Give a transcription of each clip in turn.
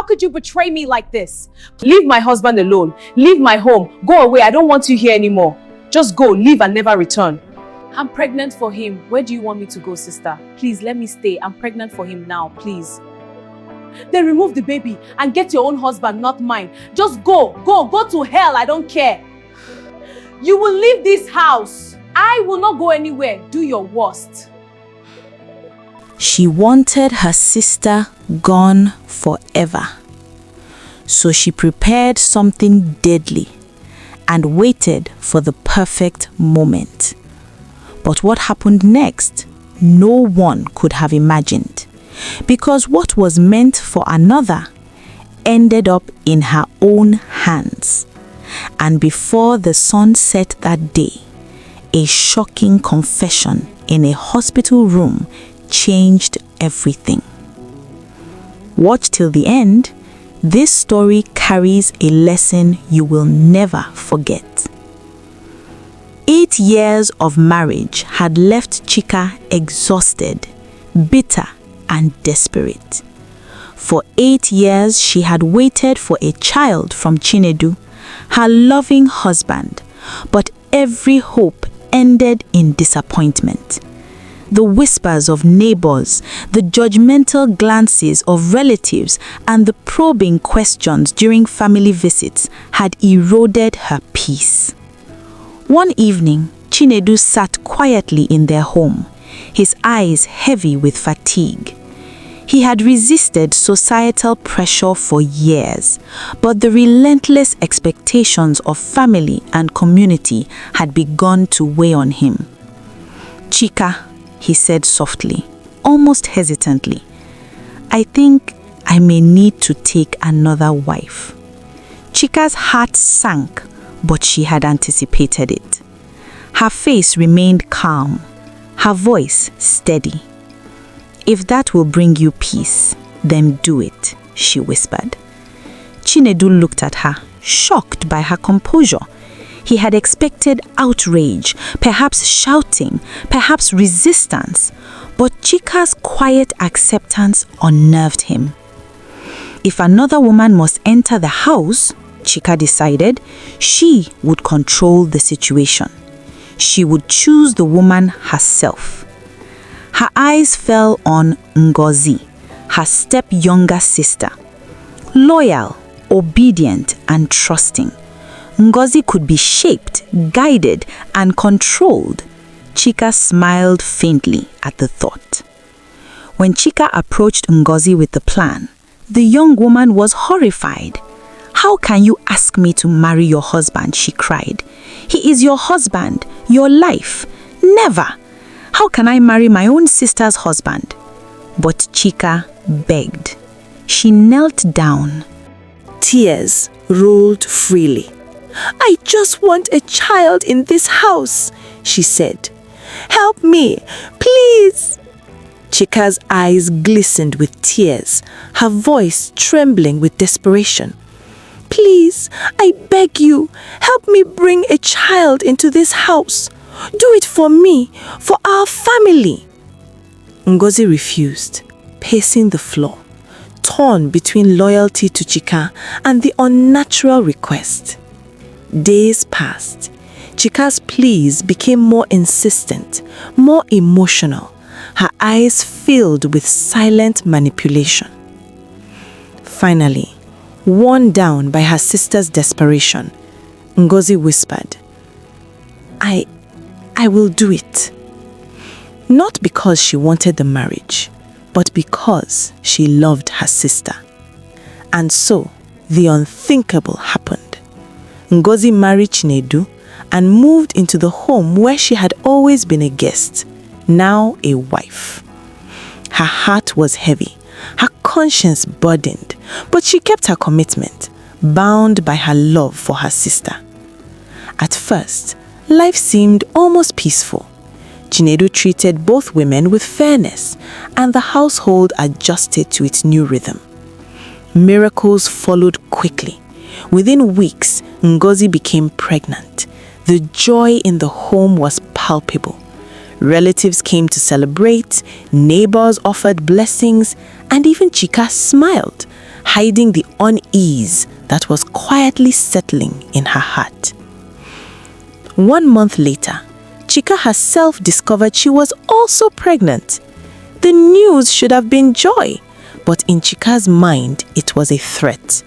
could you betray me like this? Leave my husband alone. Leave my home. Go away. I don't want you here anymore. Just go, leave and never return. I'm pregnant for him. Where do you want me to go, sister? Please, let me stay. I'm pregnant for him now, please. Then remove the baby and get your own husband, not mine. Just go to hell. I don't care. You will leave this house. I will not go anywhere. Do your worst. She wanted her sister gone forever. So she prepared something deadly and waited for the perfect moment. But what happened next, no one could have imagined, because what was meant for another ended up in her own hands. And before the sun set that day, a shocking confession in a hospital room changed everything. Watch till the end. This story carries a lesson you will never forget. 8 years of marriage had left Chika exhausted, bitter, and desperate. For 8 years, she had waited for a child from Chinedu, her loving husband, but every hope ended in disappointment. The whispers of neighbors, the judgmental glances of relatives, and the probing questions during family visits had eroded her peace. One evening, Chinedu sat quietly in their home, his eyes heavy with fatigue. He had resisted societal pressure for years, but the relentless expectations of family and community had begun to weigh on him. "Chika," he said softly, almost hesitantly, "I think I may need to take another wife." Chika's heart sank, but she had anticipated it. Her face remained calm, her voice steady. "If that will bring you peace, then do it," she whispered. Chinedu looked at her, shocked by her composure. He had expected outrage, perhaps shouting, perhaps resistance, but Chika's quiet acceptance unnerved him. If another woman must enter the house, Chika decided, she would control the situation. She would choose the woman herself. Her eyes fell on Ngozi, her step-younger sister. Loyal, obedient, and trusting, Ngozi could be shaped, guided, and controlled. Chika smiled faintly at the thought. When Chika approached Ngozi with the plan, the young woman was horrified. "How can you ask me to marry your husband?" she cried. "He is your husband, your life. Never! How can I marry my own sister's husband?" But Chika begged. She knelt down. Tears rolled freely. "I just want a child in this house," she said. "Help me, please." Chika's eyes glistened with tears, her voice trembling with desperation. "Please, I beg you, help me bring a child into this house. Do it for me, for our family." Ngozi refused, pacing the floor, torn between loyalty to Chika and the unnatural request. Days passed. Chika's pleas became more insistent, more emotional, her eyes filled with silent manipulation. Finally, worn down by her sister's desperation, Ngozi whispered, I will do it." Not because she wanted the marriage, but because she loved her sister. And so, the unthinkable happened. Ngozi married Chinedu and moved into the home where she had always been a guest, now a wife. Her heart was heavy, her conscience burdened, but she kept her commitment, bound by her love for her sister. At first, life seemed almost peaceful. Chinedu treated both women with fairness, and the household adjusted to its new rhythm. Miracles followed quickly. Within weeks, Ngozi became pregnant. The joy in the home was palpable. Relatives came to celebrate, neighbors offered blessings, and even Chika smiled, hiding the unease that was quietly settling in her heart. 1 month later, Chika herself discovered she was also pregnant. The news should have been joy, but in Chika's mind, it was a threat.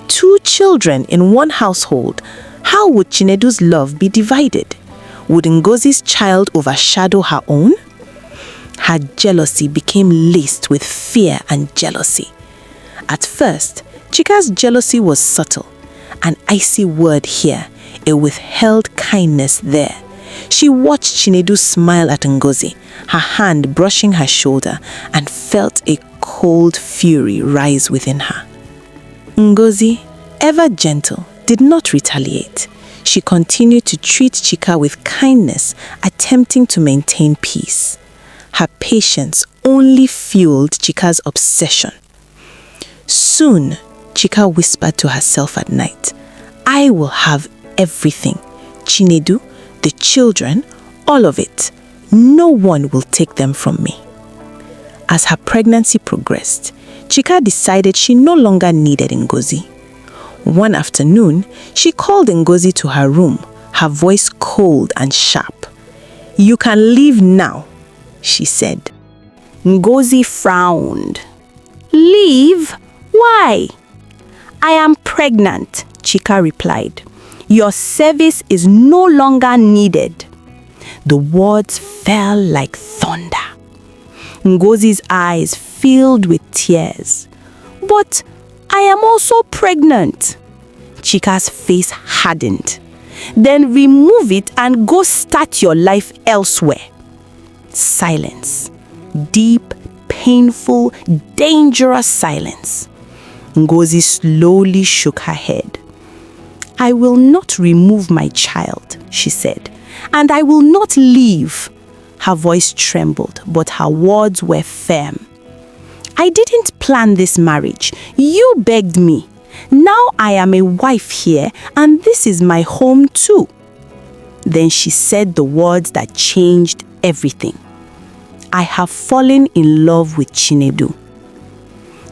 2 children in one household. How would Chinedu's love be divided? Would Ngozi's child overshadow her own? Her jealousy became laced with fear and jealousy. At first, Chika's jealousy was subtle. An icy word here, a withheld kindness there. She watched Chinedu smile at Ngozi, her hand brushing her shoulder, and felt a cold fury rise within her. Ngozi, ever gentle, did not retaliate. She continued to treat Chika with kindness, attempting to maintain peace. Her patience only fueled Chika's obsession. Soon, Chika whispered to herself at night, "I will have everything. Chinedu, the children, all of it. No one will take them from me." As her pregnancy progressed, Chika decided she no longer needed Ngozi. One afternoon, she called Ngozi to her room, her voice cold and sharp. "You can leave now," she said. Ngozi frowned. "Leave? Why?" "I am pregnant," Chika replied. "Your service is no longer needed." The words fell like thunder. Ngozi's eyes filled with tears. "But I am also pregnant." Chika's face hardened. "Then remove it and go start your life elsewhere." Silence. Deep, painful, dangerous silence. Ngozi slowly shook her head. "I will not remove my child," she said, "and I will not leave." Her voice trembled, but her words were firm. "I didn't plan this marriage. You begged me. Now I am a wife here, and this is my home too." Then she said the words that changed everything. "I have fallen in love with Chinedu."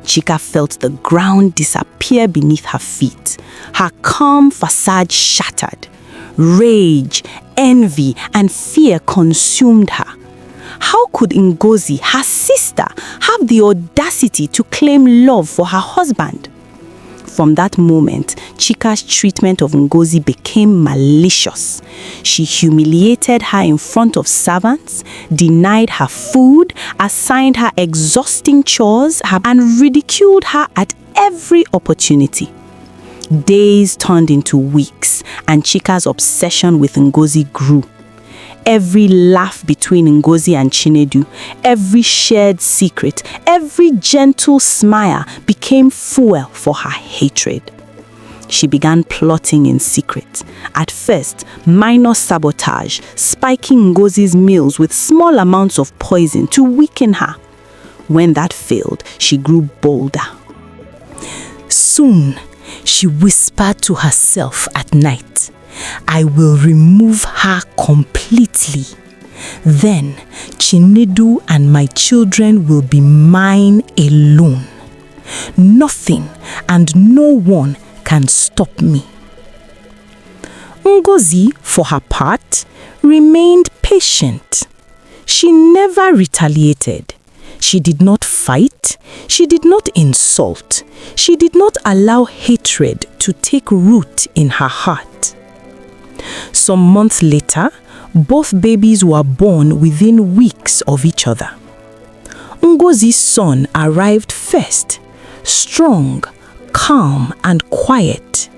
Chika felt the ground disappear beneath her feet. Her calm facade shattered. Rage, envy, and fear consumed her. How could Ngozi, her sister, have the audacity to claim love for her husband? From that moment, Chika's treatment of Ngozi became malicious. She humiliated her in front of servants, denied her food, assigned her exhausting chores, and ridiculed her at every opportunity. Days turned into weeks, and Chika's obsession with Ngozi grew. Every laugh between Ngozi and Chinedu, every shared secret, every gentle smile became fuel for her hatred. She began plotting in secret. At first, minor sabotage, spiking Ngozi's meals with small amounts of poison to weaken her. When that failed, she grew bolder. Soon, she whispered to herself at night, "I will remove her completely. Then Chinedu and my children will be mine alone. Nothing and no one can stop me." Ngozi, for her part, remained patient. She never retaliated. She did not fight. She did not insult. She did not allow hatred to take root in her heart. Some months later, both babies were born within weeks of each other. Ngozi's son arrived first, strong, calm, and quiet.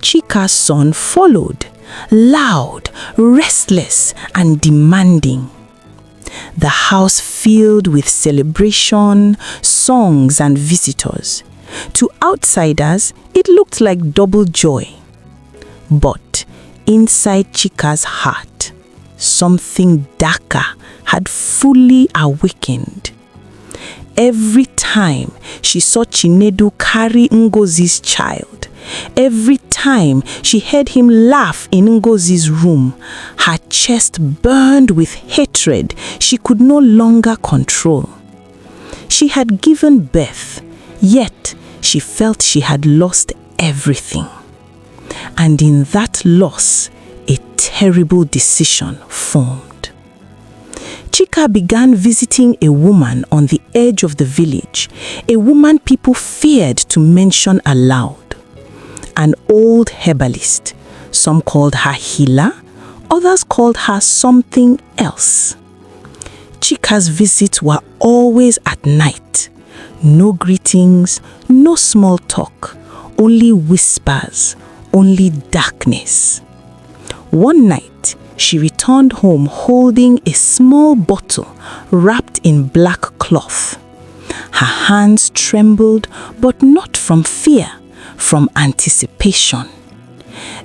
Chika's son followed, loud, restless, and demanding. The house filled with celebration, songs, and visitors. To outsiders, it looked like double joy. But inside Chika's heart, something darker had fully awakened. Every time she saw Chinedu carry Ngozi's child, every time she heard him laugh in Ngozi's room, her chest burned with hatred she could no longer control. She had given birth, yet She felt she had lost everything. And in that loss, a terrible decision formed. Chika began visiting a woman on the edge of the village, a woman people feared to mention aloud. An old herbalist. Some called her healer, others called her something else. Chika's visits were always at night. No greetings, no small talk, only whispers, only darkness. One night, she returned home holding a small bottle wrapped in black cloth. Her hands trembled, but not from fear, from anticipation.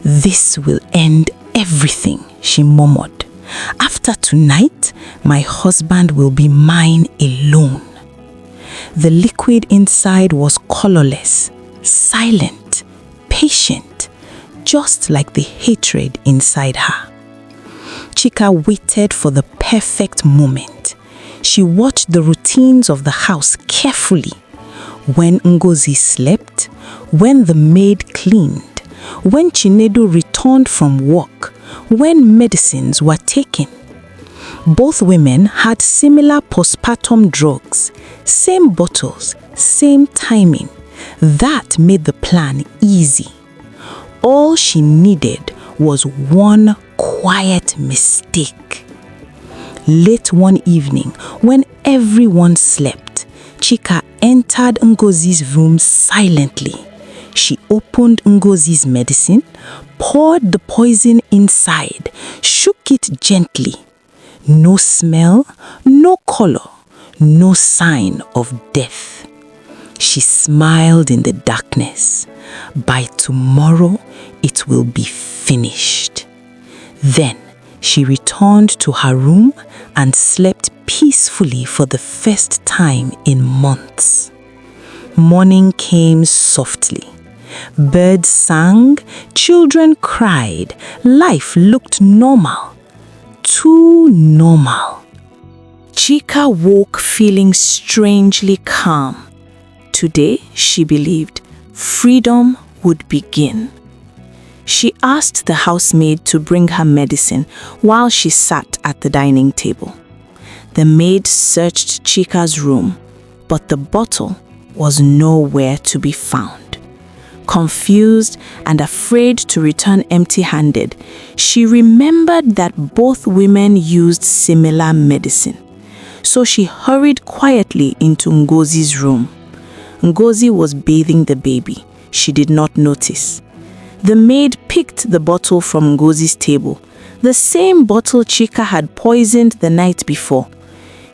"This will end everything," she murmured. "After tonight, my husband will be mine alone." The liquid inside was colorless, silent, patient, just like the hatred inside her. Chika waited for the perfect moment. She watched the routines of the house carefully. When Ngozi slept, when the maid cleaned, when Chinedu returned from work, when medicines were taken. Both women had similar postpartum drugs, same bottles, same timing. That made the plan easy. All she needed was one quiet mistake. Late one evening, when everyone slept, Chika entered Ngozi's room silently. She opened Ngozi's medicine, poured the poison inside, shook it gently. No smell, no color, no sign of death. She smiled in the darkness. By tomorrow, it will be finished. Then she returned to her room and slept peacefully for the first time in months. Morning came softly. Birds sang, children cried, life looked normal. Too normal. Chika woke feeling strangely calm. Today, she believed, freedom would begin. She asked the housemaid to bring her medicine while she sat at the dining table. The maid searched Chika's room, but the bottle was nowhere to be found. Confused and afraid to return empty-handed, she remembered that both women used similar medicine. So she hurried quietly into Ngozi's room. Ngozi was bathing the baby. She did not notice. The maid picked the bottle from Ngozi's table, the same bottle Chika had poisoned the night before.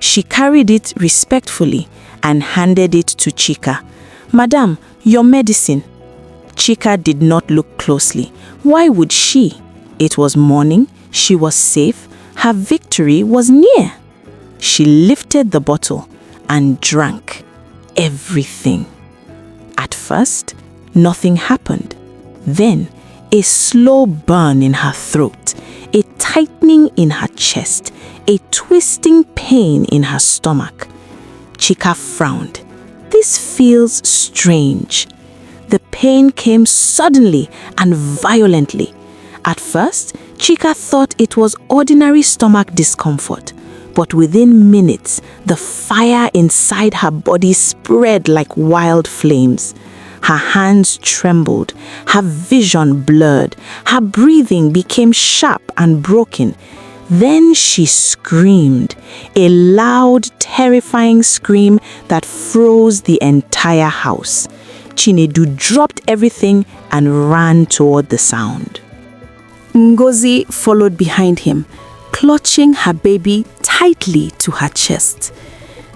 She carried it respectfully and handed it to Chika. "Madam, your medicine." Chika did not look closely. Why would she? It was morning, she was safe, her victory was near. She lifted the bottle and drank everything. At first, nothing happened. Then, a slow burn in her throat, a tightening in her chest, a twisting pain in her stomach. Chika frowned. This feels strange. The pain came suddenly and violently. At first, Chika thought it was ordinary stomach discomfort, but within minutes, the fire inside her body spread like wild flames. Her hands trembled, her vision blurred, her breathing became sharp and broken. Then she screamed, a loud, terrifying scream that froze the entire house. Chinedu dropped everything and ran toward the sound. Ngozi followed behind him, clutching her baby tightly to her chest.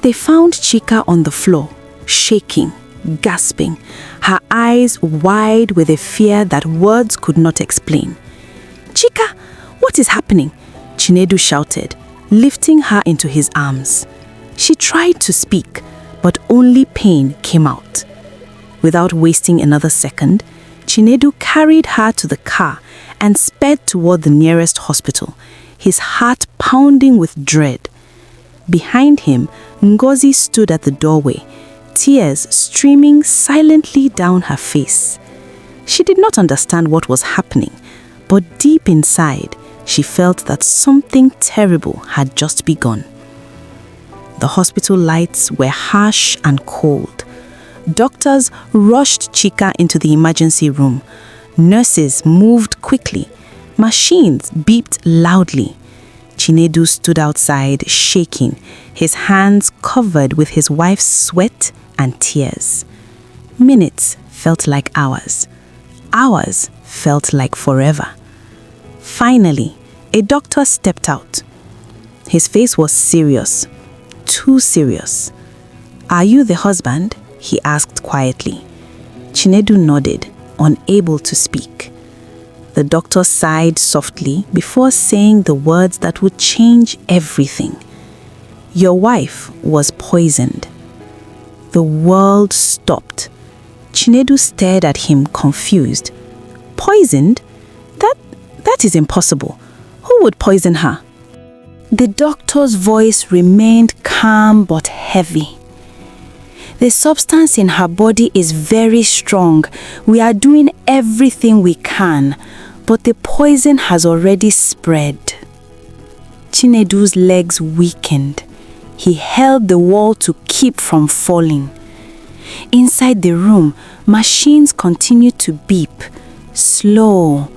They found Chika on the floor, shaking, gasping, her eyes wide with a fear that words could not explain. "Chika, what is happening?" Chinedu shouted, lifting her into his arms. She tried to speak, but only pain came out. Without wasting another second, Chinedu carried her to the car and sped toward the nearest hospital, his heart pounding with dread. Behind him, Ngozi stood at the doorway, tears streaming silently down her face. She did not understand what was happening, but deep inside, she felt that something terrible had just begun. The hospital lights were harsh and cold. Doctors rushed Chika into the emergency room. Nurses moved quickly. Machines beeped loudly. Chinedu stood outside, shaking, his hands covered with his wife's sweat and tears. Minutes felt like hours. Hours felt like forever. Finally, a doctor stepped out. His face was serious, too serious. "Are you the husband?" he asked quietly. Chinedu nodded, unable to speak. The doctor sighed softly before saying the words that would change everything. "Your wife was poisoned." The world stopped. Chinedu stared at him, confused. "Poisoned? That is impossible. Who would poison her?" The doctor's voice remained calm but heavy. "The substance in her body is very strong. We are doing everything we can, but the poison has already spread." Chinedu's legs weakened. He held the wall to keep from falling. Inside the room, machines continued to beep, slow,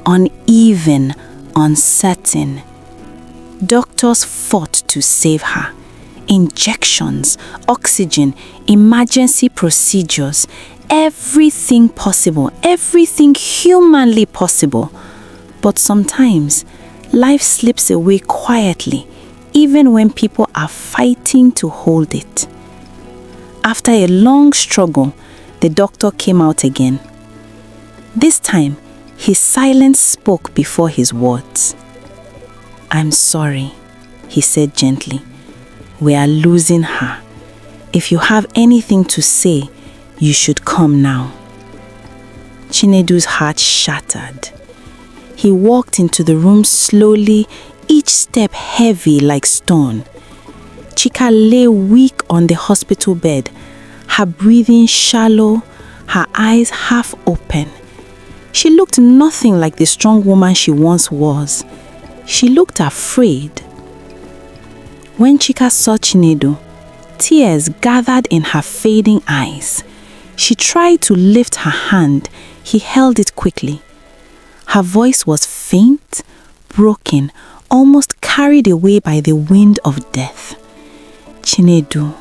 uneven, uncertain. Doctors fought to save her. Injections, oxygen, emergency procedures, everything possible, everything humanly possible. But sometimes, life slips away quietly, even when people are fighting to hold it. After a long struggle, the doctor came out again. This time, his silence spoke before his words. "I'm sorry," he said gently. "We are losing her. If you have anything to say, you should come now." Chinedu's heart shattered. He walked into the room slowly, each step heavy like stone. Chika lay weak on the hospital bed, her breathing shallow, her eyes half open. She looked nothing like the strong woman she once was. She looked afraid. When Chika saw Chinedu, tears gathered in her fading eyes. She tried to lift her hand. He held it quickly. Her voice was faint, broken, almost carried away by the wind of death. "Chinedu,"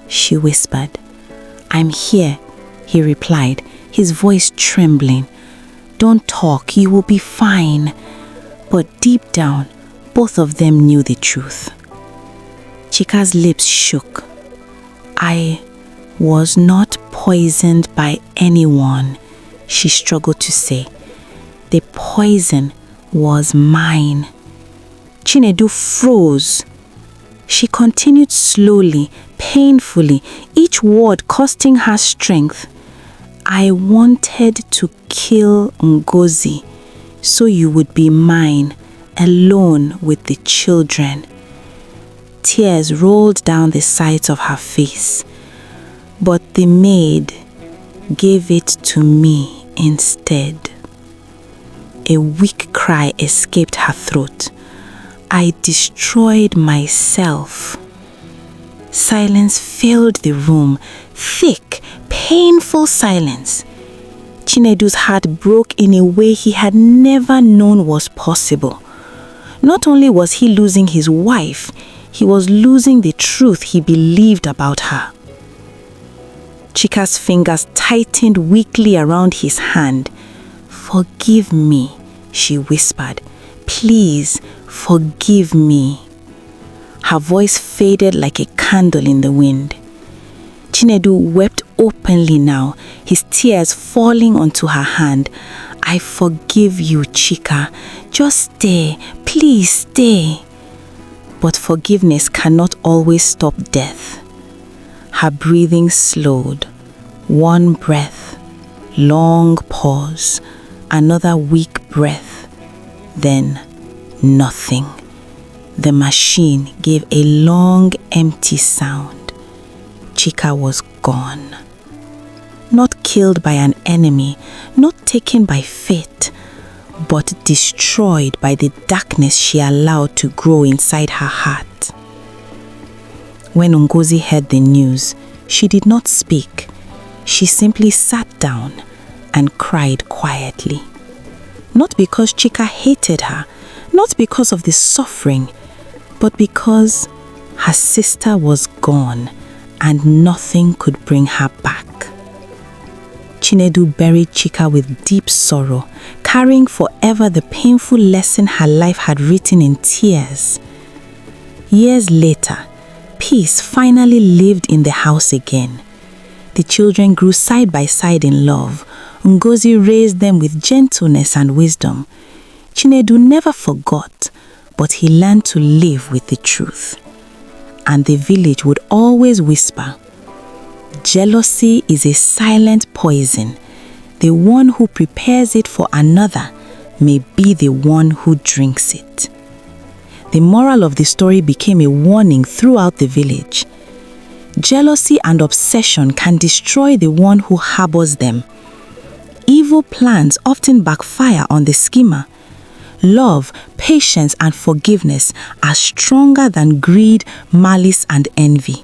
she whispered. "I'm here," he replied, his voice trembling. "Don't talk, you will be fine." But deep down, both of them knew the truth. Chika's lips shook. "I was not poisoned by anyone," she struggled to say. "The poison was mine." Chinedu froze. She continued slowly, painfully, each word costing her strength. "I wanted to kill Ngozi, so you would be mine, alone with the children." Tears rolled down the sides of her face. "But the maid gave it to me instead." A weak cry escaped her throat. "I destroyed myself." Silence filled the room, thick, painful silence. Chinedu's heart broke in a way he had never known was possible. Not only was he losing his wife, he was losing the truth he believed about her. Chika's fingers tightened weakly around his hand. "Forgive me," she whispered. "Please, forgive me." Her voice faded like a candle in the wind. Chinedu wept openly now, his tears falling onto her hand. "I forgive you, Chika. Just stay. Please stay." But forgiveness cannot always stop death. Her breathing slowed. One breath, long pause, another weak breath, then nothing. The machine gave a long, empty sound. Chika was gone. Not killed by an enemy, not taken by fate, but destroyed by the darkness she allowed to grow inside her heart. When Ngozi heard the news, she did not speak. She simply sat down and cried quietly. Not because Chika hated her, not because of the suffering, but because her sister was gone and nothing could bring her back. Chinedu buried Chika with deep sorrow, carrying forever the painful lesson her life had written in tears. Years later, peace finally lived in the house again. The children grew side by side in love. Ngozi raised them with gentleness and wisdom. Chinedu never forgot, but he learned to live with the truth. And the village would always whisper, "Jealousy is a silent poison. The one who prepares it for another may be the one who drinks it." The moral of the story became a warning throughout the village. Jealousy and obsession can destroy the one who harbors them. Evil plans often backfire on the schemer. Love, patience, and forgiveness are stronger than greed, malice, and envy.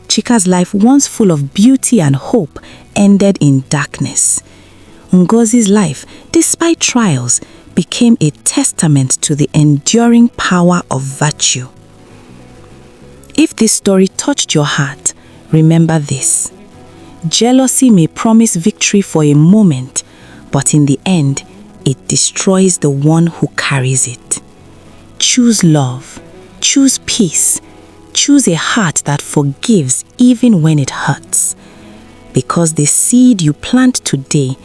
Chika's life, once full of beauty and hope, ended in darkness. Ngozi's life, despite trials, became a testament to the enduring power of virtue. If this story touched your heart, remember this. Jealousy may promise victory for a moment, but in the end, it destroys the one who carries it. Choose love, choose peace, choose a heart that forgives even when it hurts. Because the seed you plant today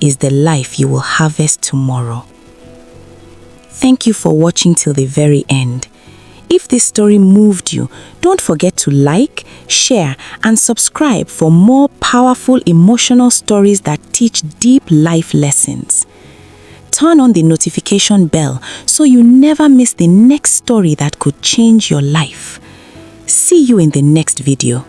is the life you will harvest tomorrow. Thank you for watching till the very end. If this story moved you, don't forget to like, share, and subscribe for more powerful emotional stories that teach deep life lessons. Turn on the notification bell so you never miss the next story that could change your life. See you in the next video.